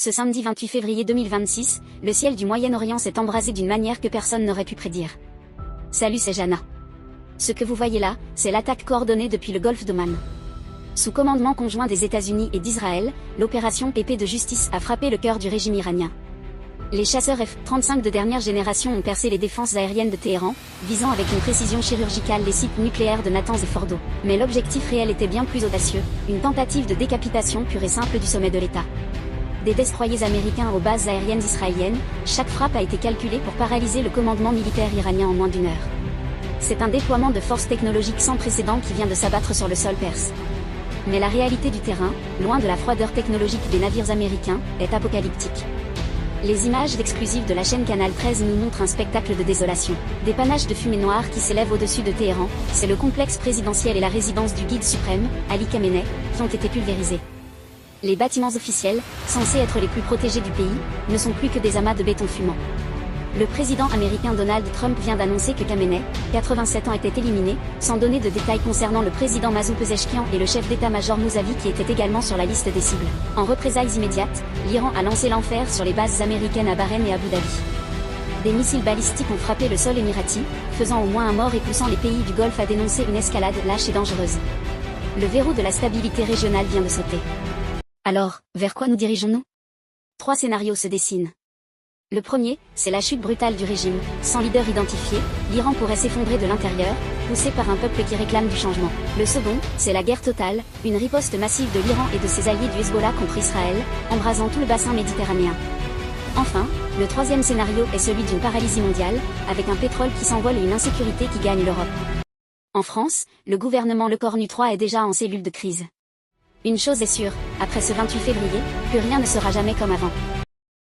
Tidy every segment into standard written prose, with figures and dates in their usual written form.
Ce samedi 28 février 2026, le ciel du Moyen-Orient s'est embrasé d'une manière que personne n'aurait pu prédire. Salut, c'est Jana. Ce que vous voyez là, c'est l'attaque coordonnée depuis le golfe d'Oman. Sous commandement conjoint des États-Unis et d'Israël, l'opération Épée de justice a frappé le cœur du régime iranien. Les chasseurs F-35 de dernière génération ont percé les défenses aériennes de Téhéran, visant avec une précision chirurgicale les sites nucléaires de Natanz et Fordo. Mais l'objectif réel était bien plus audacieux, une tentative de décapitation pure et simple du sommet de l'État. Des destroyers américains aux bases aériennes israéliennes, chaque frappe a été calculée pour paralyser le commandement militaire iranien en moins d'une heure. C'est un déploiement de forces technologiques sans précédent qui vient de s'abattre sur le sol perse. Mais la réalité du terrain, loin de la froideur technologique des navires américains, est apocalyptique. Les images exclusives de la chaîne Canal 13 nous montrent un spectacle de désolation. Des panaches de fumée noire qui s'élèvent au-dessus de Téhéran, c'est le complexe présidentiel et la résidence du guide suprême, Ali Khamenei, qui ont été pulvérisés. Les bâtiments officiels, censés être les plus protégés du pays, ne sont plus que des amas de béton fumant. Le président américain Donald Trump vient d'annoncer que Khamenei, 87 ans, était éliminé, sans donner de détails concernant le président Masoud Pezeshkian et le chef d'état-major Mousavi qui étaient également sur la liste des cibles. En représailles immédiates, l'Iran a lancé l'enfer sur les bases américaines à Bahreïn et Abu Dhabi. Des missiles balistiques ont frappé le sol émirati, faisant au moins un mort et poussant les pays du Golfe à dénoncer une escalade lâche et dangereuse. Le verrou de la stabilité régionale vient de sauter. Alors, vers quoi nous dirigeons-nous? 3 scénarios se dessinent. Le premier, c'est la chute brutale du régime. Sans leader identifié, l'Iran pourrait s'effondrer de l'intérieur, poussé par un peuple qui réclame du changement. Le second, c'est la guerre totale, une riposte massive de l'Iran et de ses alliés du Hezbollah contre Israël, embrasant tout le bassin méditerranéen. Enfin, le troisième scénario est celui d'une paralysie mondiale, avec un pétrole qui s'envole et une insécurité qui gagne l'Europe. En France, le gouvernement Lecornu III est déjà en cellule de crise. Une chose est sûre, après ce 28 février, plus rien ne sera jamais comme avant.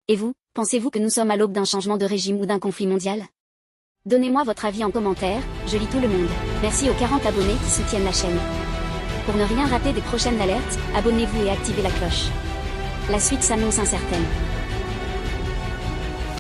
Et vous, pensez-vous que nous sommes à l'aube d'un changement de régime ou d'un conflit mondial? Donnez-moi votre avis en commentaire, je lis tout le monde. Merci aux 40 abonnés qui soutiennent la chaîne. Pour ne rien rater des prochaines alertes, abonnez-vous et activez la cloche. La suite s'annonce incertaine.